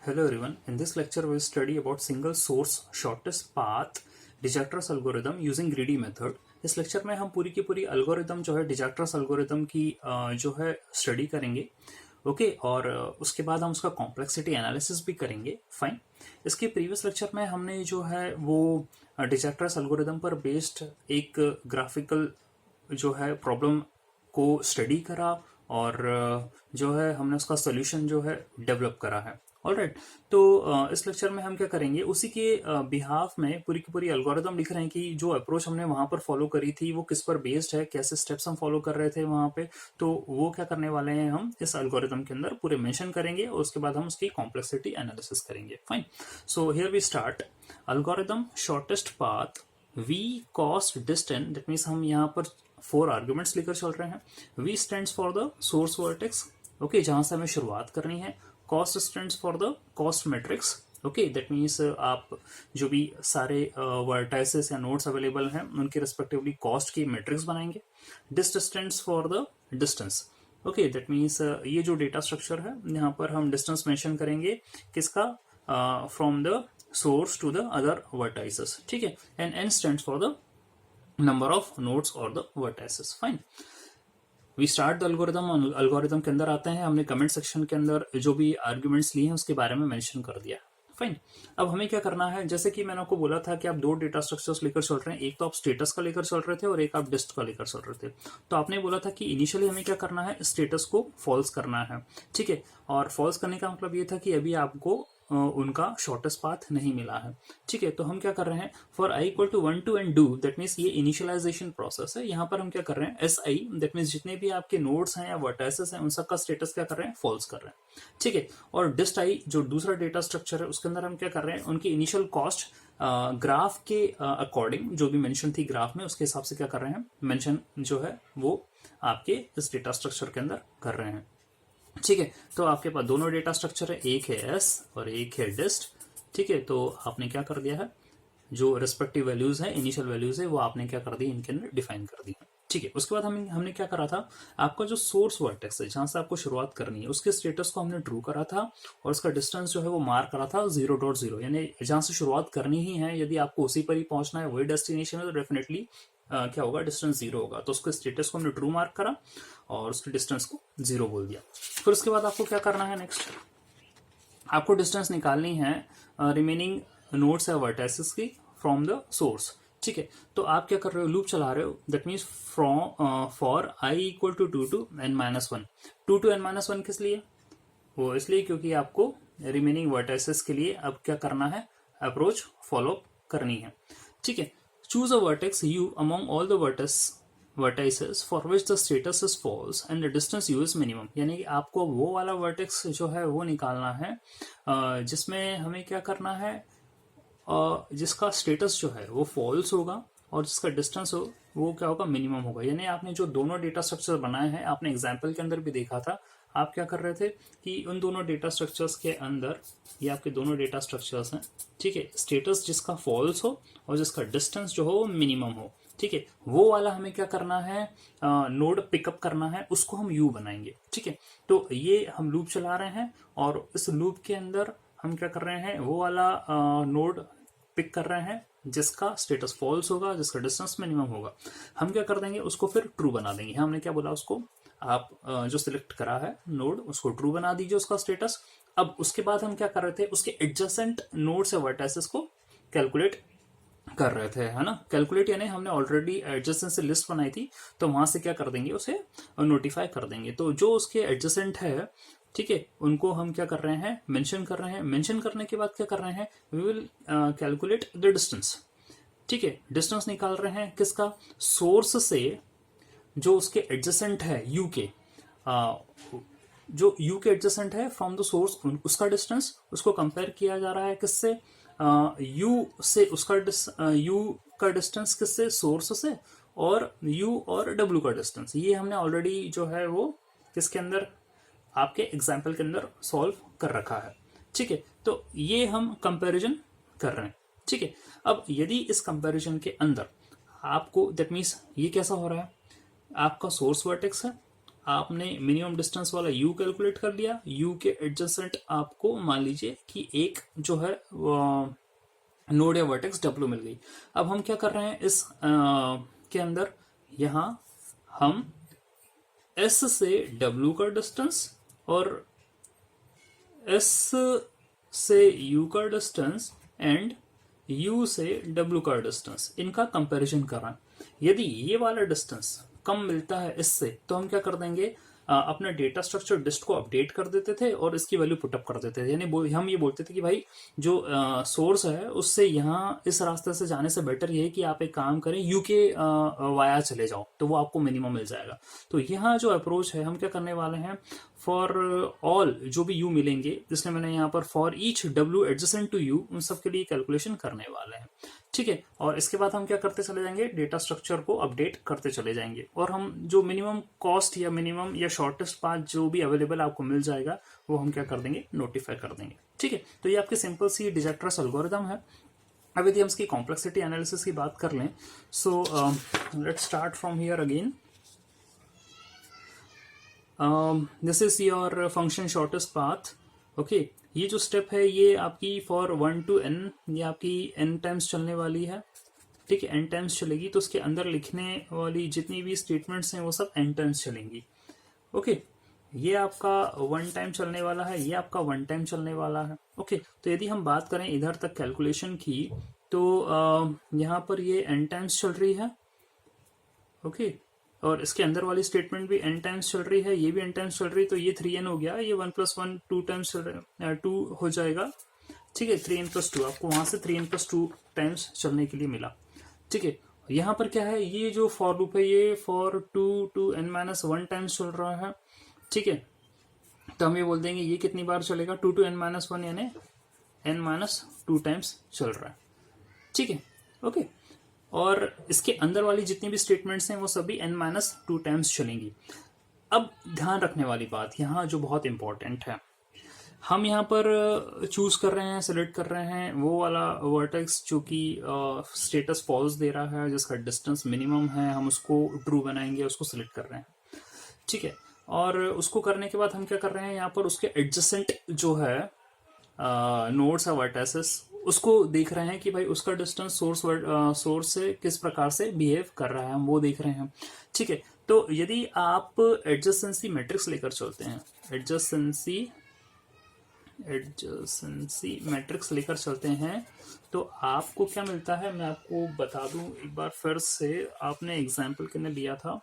Hello everyone. In this lecture, we'll study about single source shortest path डिजैक्टरस algorithm using greedy method. इस lecture में हम पूरी की पूरी algorithm जो है डिजैक्टरस algorithm की जो है स्टडी करेंगे. ओके और उसके बाद हम उसका कॉम्प्लेक्सिटी एनालिसिस भी करेंगे. फाइन. इसके प्रीवियस लेक्चर में हमने जो है वो डिजैक्टरस algorithm पर बेस्ड एक ग्राफिकल जो है प्रॉब्लम को स्टडी करा और जो है हमने उसका सोल्यूशन जो है डेवलप करा है. ऑलराइट. तो इस लेक्चर में हम क्या करेंगे, उसी के बिहाफ में पूरी की पूरी एल्गोरिदम लिख रहे हैं कि जो अप्रोच हमने वहां पर फॉलो करी थी वो किस पर बेस्ड है, कैसे स्टेप्स हम फॉलो कर रहे थे वहां पे. तो वो क्या करने वाले हैं, हम इस एल्गोरिदम के अंदर पूरे मेंशन करेंगे और उसके बाद हम उसकी कॉम्प्लेक्सिटी एनालिसिस करेंगे. Fine. So here we start. Algorithm shortest path v cost distance. That means हम यहाँ पर 4 आर्ग्यूमेंट्स लेकर चल रहे हैं. v stands for the source vertex. Okay, जहां से हमें शुरुआत करनी है. Cost stands for the cost matrix. Okay, that means आप जो भी सारे वर्टाइसेस या नोड्स अवेलेबल हैं उनके रिस्पेक्टिवली कॉस्ट की मैट्रिक्स बनाएंगे. Dist stands for the distance. Okay, that means ये जो डेटा स्ट्रक्चर है यहाँ पर हम डिस्टेंस मेंशन करेंगे किसका, from the source to the other vertices. ठीक है. And n stands for the number of nodes और the vertices. Fine. We start the algorithm. Algorithm के अंदर आते हैं. हमने कमेंट सेक्शन के अंदर जो भी आर्ग्यूमेंट्स लिए हैं उसके बारे में मेंशन कर दिया. फाइन. अब हमें क्या करना है, जैसे कि मैंने आपको बोला था कि आप 2 डेटा स्ट्रक्चर्स लेकर चल रहे हैं. एक तो आप स्टेटस का लेकर चल रहे थे और एक आप डिस्ट का लेकर चल रहे थे. तो आपने बोला था कि इनिशियली हमें क्या करना है, स्टेटस को फॉल्स करना है. ठीक है. और फॉल्स करने का मतलब ये था कि अभी आपको उनका शॉर्टेस्ट पाथ नहीं मिला है. ठीक है. तो हम क्या कर रहे हैं, for i equal to 1 to end do. That means ये इनिशियलाइजेशन प्रोसेस है. यहाँ पर हम क्या कर रहे हैं, एस आई, दैट मीन्स जितने भी आपके नोड्स हैं या वर्टाइसेस हैं उन सबका स्टेटस क्या कर रहे हैं, फॉल्स कर रहे हैं. ठीक है. और डिस्ट आई जो दूसरा डेटा स्ट्रक्चर है उसके अंदर हम क्या कर रहे हैं, उनकी इनिशियल कॉस्ट ग्राफ के अकॉर्डिंग जो भी मेंशन थी ग्राफ में उसके हिसाब से क्या कर रहे हैं, मेंशन जो है वो आपके इस डेटा स्ट्रक्चर के अंदर कर रहे हैं. ठीक है. तो आपके पास दोनों डेटा स्ट्रक्चर है, एक है एस और एक है डिस्ट. ठीक है. तो आपने क्या कर दिया है, जो रिस्पेक्टिव वैल्यूज है, इनिशियल वैल्यूज है, वो आपने क्या कर दी, इनके अंदर डिफाइन कर दी है. ठीक है. उसके बाद हमने क्या करा था, आपका जो सोर्स वर्टेक्स है जहां से आपको शुरुआत करनी है उसके स्टेटस को हमने ट्रू करा था और उसका डिस्टेंस जो है वो मार्क करा था 0.0. यानी जहां से शुरुआत करनी ही है, यदि आपको उसी पर ही पहुंचना है, वही डेस्टिनेशन है, तो डेफिनेटली क्या होगा, डिस्टेंस 0 होगा. तो उसके स्टेटस को हमने ट्रू मार्क करा और उसके डिस्टेंस को 0 बोल दिया. फिर उसके बाद आपको क्या करना है, नेक्स्ट आपको डिस्टेंस निकालनी है रिमेनिंग नोड्स या वर्टाइसेस की फ्रॉम द सोर्स. ठीक है. तो आप क्या कर रहे हो, लूप चला रहे हो. That means from for i equal to 2 to n-1. 2 to n-1 किस लिए, वो इसलिए क्योंकि आपको रिमेनिंग वर्टाइसेस के लिए अब क्या करना है, अप्रोच फॉलो करनी है. ठीक है. Choose a vertex u among all the vertices for which the status is false and the distance u is minimum. यानी कि आपको वो वाला वर्टेक्स जो है वो निकालना है जिसमें हमें क्या करना है, जिसका स्टेटस जो है वो फॉल्स होगा और जिसका डिस्टेंस हो वो क्या होगा, मिनिमम होगा. यानी आपने जो दोनों डेटा स्ट्रक्चर बनाए हैं, आपने एग्जाम्पल के अंदर भी देखा था, आप क्या कर रहे थे कि उन दोनों डेटा स्ट्रक्चर्स के अंदर, ये आपके दोनों डेटा स्ट्रक्चर्स हैं. ठीक है. स्टेटस जिसका फॉल्स हो और जिसका डिस्टेंस जो हो वो मिनिमम हो. ठीक है. वो वाला हमें क्या करना है, नोड पिकअप करना है, उसको हम यू बनाएंगे. ठीक है. तो ये हम लूप चला रहे हैं और इस लूप के अंदर हम क्या कर रहे हैं, वो वाला नोड पिक कर रहे हैं जिसका स्टेटस फॉल्स होगा, जिसका डिस्टेंस मिनिमम होगा. हम क्या कर देंगे, उसको फिर ट्रू बना देंगे. हमने क्या बोला, उसको आप जो सिलेक्ट करा है नोड उसको ट्रू बना दीजिए उसका स्टेटस. अब उसके बाद हम क्या कर रहे थे, उसके एडजेसेंट नोड्स या वर्टाइसेस को कैलकुलेट कर रहे थे, है ना. कैलकुलेट यानी हमने ऑलरेडी एडजेसेंट से लिस्ट बनाई थी, तो वहां से क्या कर देंगे, उसे नोटिफाई कर देंगे. तो जो उसके एडजेसेंट है, ठीक है, उनको हम क्या कर रहे हैं, मेंशन कर रहे हैं. मेंशन करने के बाद क्या कर रहे हैं, we will calculate the distance. ठीक है. डिस्टेंस निकाल रहे हैं किसका, सोर्स से जो उसके एडजेसेंट है यू के, जो यू के एडजेसेंट है फ्रॉम द सोर्स, उसका डिस्टेंस, उसको कंपेयर किया जा रहा है किससे, यू से. उसका यू का डिस्टेंस किससे, सोर्स से, और यू और डब्ल्यू का डिस्टेंस. ये हमने ऑलरेडी जो है वो किसके अंदर, आपके एग्जाम्पल के अंदर सॉल्व कर रखा है. ठीक है. तो ये हम कंपैरिजन कर रहे हैं. ठीक है. अब यदि इस कंपैरिजन के अंदर आपको, दैट मीन्स ये कैसा हो रहा है, आपका सोर्स वर्टेक्स है आपने मिनिमम डिस्टेंस वाला u कैलकुलेट कर लिया, u के एडजेसेंट आपको मान लीजिए कि एक जो है नोड या वर्टेक्स w मिल गई। अब हम क्या कर रहे हैं इस के अंदर, यहां हम s से w का डिस्टेंस और s से u का डिस्टेंस एंड u से w का डिस्टेंस, इनका कंपैरिजन कर रहे हैं। यदि ये वाला डिस्टेंस कम मिलता है इससे, तो हम क्या कर देंगे, अपना डेटा स्ट्रक्चर डिस्ट को अपडेट कर देते थे और इसकी वैल्यू पुटअप कर देते थे। यानी हम ये बोलते थे कि भाई जो सोर्स है उससे यहाँ इस रास्ते से जाने से बेटर ये है कि आप एक काम करें, यू के वाया चले जाओ, तो वो आपको मिनिमम मिल जाएगा। तो यहाँ जो अप्रोच है हम क्या करने वाले हैं, फॉर ऑल जो भी यू मिलेंगे, जिसने मैंने यहाँ पर for each W adjacent to U, उन सब के लिए कैलकुलेशन करने वाले हैं। ठीक है, और इसके बाद हम क्या करते चले जाएंगे, डेटा स्ट्रक्चर को अपडेट करते चले जाएंगे और हम जो मिनिमम कॉस्ट या मिनिमम या शॉर्टेस्ट पाथ जो भी अवेलेबल आपको मिल जाएगा वो हम क्या कर देंगे, नोटिफाई कर देंगे। ठीक है, तो ये आपकी सिंपल सी डिजक्ट्रस एल्गोरिथम है। अब यदि हम इसकी कॉम्प्लेक्सिटी एनालिसिस की बात कर लें, so let's start from here again. This is your function shortest path. Okay, ये जो स्टेप है ये आपकी फॉर 1 to n, ये आपकी n टाइम्स चलने वाली है। ठीक है, n टाइम्स चलेगी तो उसके अंदर लिखने वाली जितनी भी स्टेटमेंट्स हैं वो सब n टाइम्स चलेंगी। ओके, ये आपका 1 टाइम चलने वाला है, ये आपका 1 टाइम चलने वाला है। ओके, तो यदि हम बात करें इधर तक कैलकुलेशन की, तो यहाँ पर ये n टाइम्स चल रही है। ओके, और इसके अंदर वाली स्टेटमेंट भी n टाइम्स चल रही है, ये भी n टाइम्स चल रही है, तो ये 3n हो गया, ये 1 + 1 2 टाइम्स 2 हो जाएगा। ठीक है, 3n + 2 आपको वहां से 3n + 2 टाइम्स चलने के लिए मिला। ठीक है, यहाँ पर क्या है, ये जो फॉर लूप है ये फॉर 2 to n - 1 टाइम्स चल रहा है। ठीक है, तो हम ये बोल देंगे ये कितनी बार चलेगा, 2 to n - 1 यानी n - 2 टाइम्स चल रहा है। ठीक है, ओके, और इसके अंदर वाली जितनी भी स्टेटमेंट्स हैं वो सभी n - 2 टाइम्स चलेंगी। अब ध्यान रखने वाली बात यहाँ जो बहुत इंपॉर्टेंट है, हम यहाँ पर चूज कर रहे हैं, सिलेक्ट कर रहे हैं वो वाला वर्टेक्स जो कि स्टेटस फॉल्स दे रहा है, जिसका डिस्टेंस मिनिमम है, हम उसको ट्रू बनाएंगे, उसको सिलेक्ट कर रहे हैं। ठीक है, और उसको करने के बाद हम क्या कर रहे हैं, यहाँ पर उसके एडजेसेंट जो है नोड्स या वर्टेसेस, उसको देख रहे हैं कि भाई उसका डिस्टेंस सोर्स से किस प्रकार से बिहेव कर रहा है, हम वो देख रहे हैं। ठीक है, तो यदि आप एडजेसेंसी मैट्रिक्स लेकर चलते हैं, एडजेसेंसी मैट्रिक्स लेकर चलते हैं, तो आपको क्या मिलता है मैं आपको बता दूं एक बार फिर से। आपने एग्जाम्पल के लिए लिया था,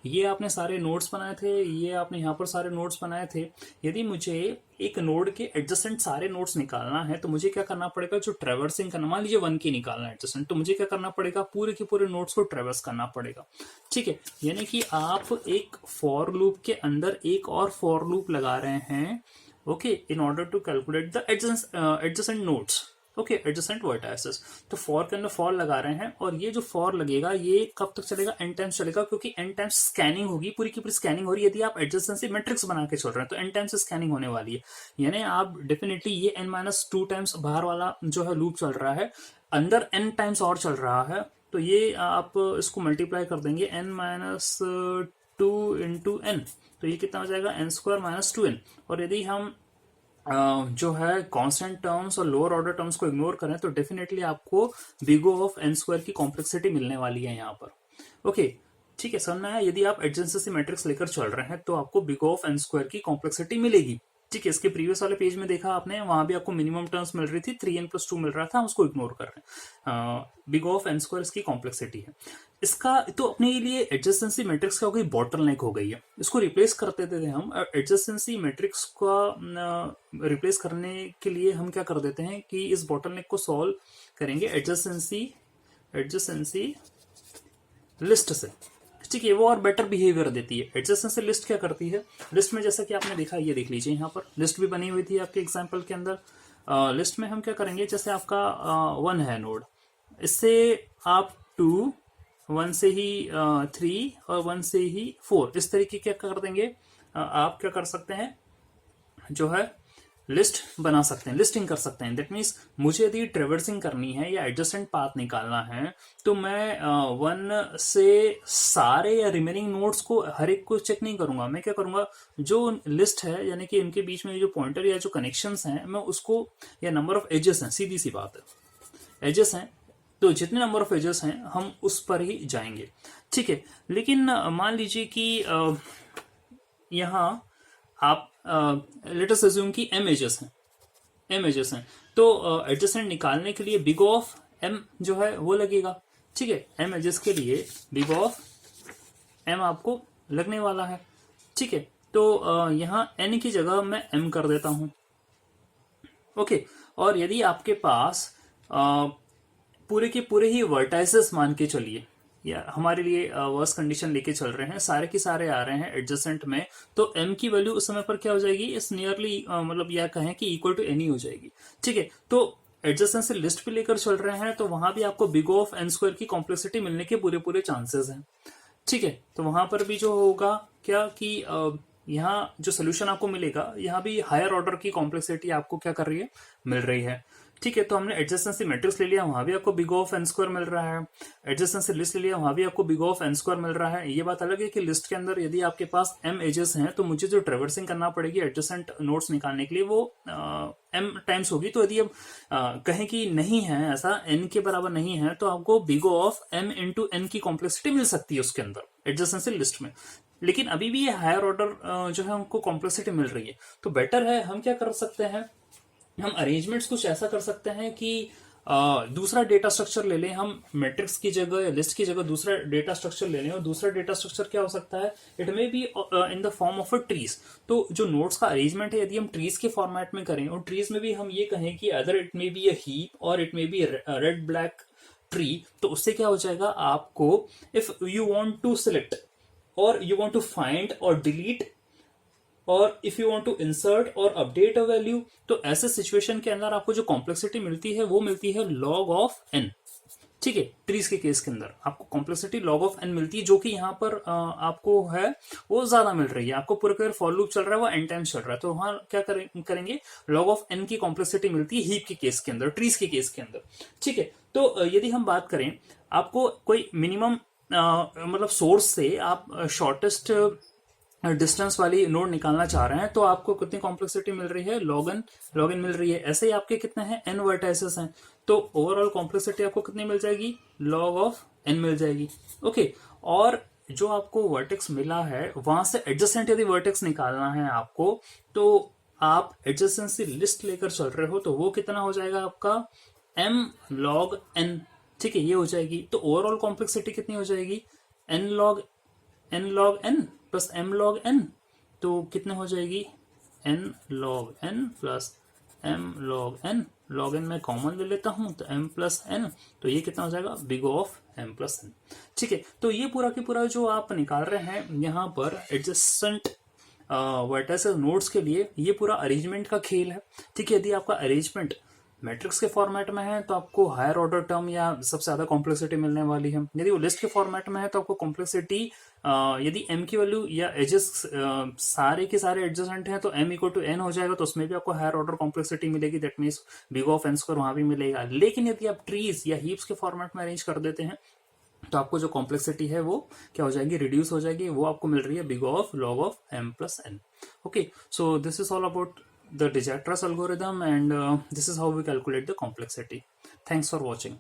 ये आपने सारे नोड्स बनाए थे, ये आपने यहाँ पर सारे नोड्स बनाए थे। यदि मुझे एक नोड के एडजेसेंट सारे नोड्स निकालना है तो मुझे क्या करना पड़ेगा, जो ट्रेवर्सिंग करना, मान लीजिए 1 की निकालना है एडजेसेंट, तो मुझे क्या करना पड़ेगा, पूरे के पूरे नोड्स को ट्रेवर्स करना पड़ेगा। ठीक है, यानी कि आप एक फॉर लूप के अंदर एक और फॉर लूप लगा रहे हैं, okay, in order to calculate the adjacent nodes, okay, adjacent vertices. तो फॉर के अंदर फॉर लगा रहे हैं, और ये जो फॉर लगेगा ये कब तक चलेगा, n टाइम्स चलेगा, क्योंकि n टाइम्स स्कैनिंग होगी, पूरी की पूरी स्कैनिंग हो रही है। यदि आप एडजेसेंसी मैट्रिक्स बना के चल रहे हैं तो n टाइम्स स्कैनिंग होने वाली है, यानी आप डेफिनेटली ये n - 2 टाइम्स बाहर वाला जो है लूप चल रहा है, अंदर n टाइम्स और चल रहा है, तो ये आप इसको मल्टीप्लाई कर देंगे n - 2 × n, तो ये कितना हो जाएगा, n² - 2n। और यदि हम जो है कांस्टेंट टर्म्स और लोअर ऑर्डर टर्म्स को इग्नोर करें तो डेफिनेटली आपको बिग O ऑफ n² की कॉम्प्लेक्सिटी मिलने वाली है यहाँ पर। ओके, ठीक है, समझ में आया। यदि आप एडजेंसी मैट्रिक्स लेकर चल रहे हैं तो आपको बिग O ऑफ n² की कॉम्प्लेक्सिटी मिलेगी। ठीक है, इसके प्रीवियस वाले पेज में देखा आपने, वहां भी आपको मिनिमम टर्म्स मिल रही थी, 3n + 2 मिल रहा था, हम उसको इग्नोर कर रहे हैं। बिग O ऑफ n² इसकी कॉम्प्लेक्सिटी है। इसका तो अपने लिए एडजेसेंसी मैट्रिक्स का कोई बॉटलनेक हो गई है, इसको रिप्लेस करते थे हम। एडजेसेंसी मैट्रिक्स का रिप्लेस करने के लिए हम क्या कर देते हैं कि इस बॉटलनेक को सॉल्व करेंगे एडजेसेंसी लिस्ट से। ठीक है, वो और बेटर बिहेवियर देती है। एडजेसेंसी लिस्ट क्या करती है, लिस्ट में जैसा कि आपने देखा, ये देख लीजिए, यहाँ पर लिस्ट भी बनी हुई थी आपके एग्जाम्पल के अंदर। लिस्ट में हम क्या करेंगे, जैसे आपका 1 है नोड, इससे आप 2, 1 से ही 3 और 1 से ही 4, इस तरीके क्या कर देंगे। आप क्या कर सकते हैं, जो है लिस्ट बना सकते हैं, लिस्टिंग कर सकते हैं। दैट मीन्स मुझे यदि ट्रेवर्सिंग करनी है या एडजेसेंट पाथ निकालना है तो मैं वन से सारे या रिमेनिंग नोड्स को हर एक को चेक नहीं करूंगा। मैं क्या करूंगा, जो लिस्ट है यानी कि इनके बीच में जो पॉइंटर या जो कनेक्शंस हैं मैं उसको, या नंबर ऑफ एजेस हैं, सीधी सी बात है, एजेस हैं, तो जितने नंबर ऑफ एजेस हैं हम उस पर ही जाएंगे। ठीक है, लेकिन मान लीजिए कि यहाँ आप लेट अस अज्यूम कि एम एजेस हैं, एम एजेस हैं, तो एडजेसेंट निकालने के लिए बिग ऑफ एम जो है वो लगेगा। ठीक है, एम एजेस के लिए बिग ऑफ एम आपको लगने वाला है। ठीक है, तो यहाँ एन की जगह मैं एम कर देता हूं। ओके, और यदि आपके पास पूरे के पूरे ही वर्टाइसेस मान के चलिए, या हमारे लिए वर्स कंडीशन लेके चल रहे हैं, सारे के सारे आ रहे हैं एडजेसेंट में, तो m की वैल्यू उस समय पर क्या हो जाएगी, इस नियरली मतलब यह कहें कि इक्वल टू एन ही हो जाएगी। ठीक है, तो एडजेसेंट से लिस्ट भी लेकर चल रहे हैं तो वहां भी आपको बिग ऑफ एन स्क्वायर की कॉम्प्लेक्सिटी मिलने के पूरे पूरे चांसेस हैं। ठीक है, तो वहां पर भी जो होगा क्या कि यहाँ जो सोल्यूशन आपको मिलेगा, यहाँ भी हायर ऑर्डर की कॉम्प्लेक्सिटी आपको क्या कर रही है, मिल रही है। ठीक है, तो हमने एडजेसेंसी मैट्रिक्स ले लिया, वहां भी आपको बिग ऑफ एन स्क्वायर मिल रहा है। एडजेसेंसी लिस्ट ले लिया, वहां भी आपको बिग ऑफ एन स्क्वायर मिल रहा है। ये बात अलग है कि लिस्ट के अंदर यदि आपके पास एम एजेस हैं तो मुझे जो ट्रेवर्सिंग करना पड़ेगी एडजेसेंट नोड्स निकालने के लिए वो एम टाइम्स होगी। तो यदि अब कहें कि नहीं है, ऐसा एन के बराबर नहीं है, तो आपको big of M into N की कॉम्प्लेक्सिटी मिल सकती है उसके अंदर एडजेसेंसी लिस्ट में। लेकिन अभी भी ये हायर ऑर्डर जो है हमको कॉम्प्लेक्सिटी मिल रही है। तो बेटर है हम क्या कर सकते हैं, हम अरेंजमेंट्स कुछ ऐसा कर सकते हैं कि दूसरा डेटा स्ट्रक्चर ले लें, हम मैट्रिक्स की जगह या लिस्ट की जगह दूसरा डेटा स्ट्रक्चर ले लें। और दूसरा डेटा स्ट्रक्चर क्या हो सकता है, it may be in the form of a trees. तो जो नोड्स का अरेंजमेंट है यदि हम ट्रीज के फॉर्मेट में करें, और ट्रीज में भी हम ये कहें कि other it may be a heap और it may be red black tree, तो उससे क्या हो जाएगा, आपको if you want to select और यू वांट टू फाइंड और डिलीट और if you want to insert और अपडेट अ वैल्यू, तो ऐसे सिचुएशन के अंदर आपको जो कॉम्प्लेक्सिटी मिलती है वो मिलती है लॉग ऑफ एन। ठीक है, ट्रीज के केस के अंदर आपको कॉम्प्लेक्सिटी लॉग ऑफ एन मिलती है, जो कि यहाँ पर आपको है वो ज्यादा मिल रही है। आपको पूरा फॉर लूप चल रहा है वो एन टाइम्स चल रहा है, तो वहां क्या करेंगे, लॉग ऑफ एन की कॉम्प्लेक्सिटी मिलती है हीप के केस के अंदर, ट्रीज के केस के अंदर। ठीक है, तो यदि हम बात करें, आपको कोई मिनिमम मतलब सोर्स से आप शॉर्टेस्ट डिस्टेंस वाली नोड निकालना चाह रहे हैं, तो आपको कितनी कॉम्प्लेक्सिटी मिल रही है, लॉग एन मिल रही है। ऐसे ही आपके कितने हैं, एन वर्टाइसेस हैं, तो ओवरऑल कॉम्प्लेक्सिटी आपको कितनी मिल जाएगी, लॉग ऑफ एन मिल जाएगी। ओके, और जो आपको वर्टेक्स मिला है वहां से एडजेसेंट यदि वर्टेक्स निकालना है आपको, तो आप एडजेसेंसी लिस्ट लेकर चल रहे हो, तो वो कितना हो जाएगा आपका, एम लॉग एन। ठीक है, ये हो जाएगी। तो ओवरऑल कॉम्प्लेक्सिटी कितनी हो जाएगी, N log N plus M log N, तो कितने हो जाएगी, N log N plus M log N. Log N मैं कॉमन ले लेता हूं तो एम प्लस एन, तो ये कितना हो जाएगा, big of M plus N. ठीक है, तो ये पूरा की पूरा जो आप निकाल रहे हैं यहाँ पर एडजेसेंट वर्टाइसेस नोड्स के लिए, ये पूरा अरेंजमेंट का खेल है। ठीक है, यदि आपका अरेंजमेंट मैट्रिक्स के फॉर्मेट में है तो आपको हायर ऑर्डर टर्म या सबसे ज्यादा कॉम्प्लेक्सिटी मिलने वाली है। यदि वो लिस्ट के फॉर्मेट में है तो आपको कॉम्प्लेक्सिटी यदि m की वैल्यू या एजेस सारे के सारे एडजेसेंट हैं तो m इक्वल टू n हो जाएगा, तो उसमें भी आपको हायर ऑर्डर कॉम्प्लेक्सिटी मिलेगी। That means big of N square वहां भी मिलेगा। लेकिन यदि आप ट्रीज या हीप्स के फॉर्मेट में अरेंज कर देते हैं तो आपको जो कॉम्प्लेक्सिटी है वो क्या हो जाएगी, रिड्यूस हो जाएगी। वो आपको मिल रही है big of log of m plus n। Okay, so this is all about the Digital algorithm, and this is how we calculate the complexity. Thanks for watching.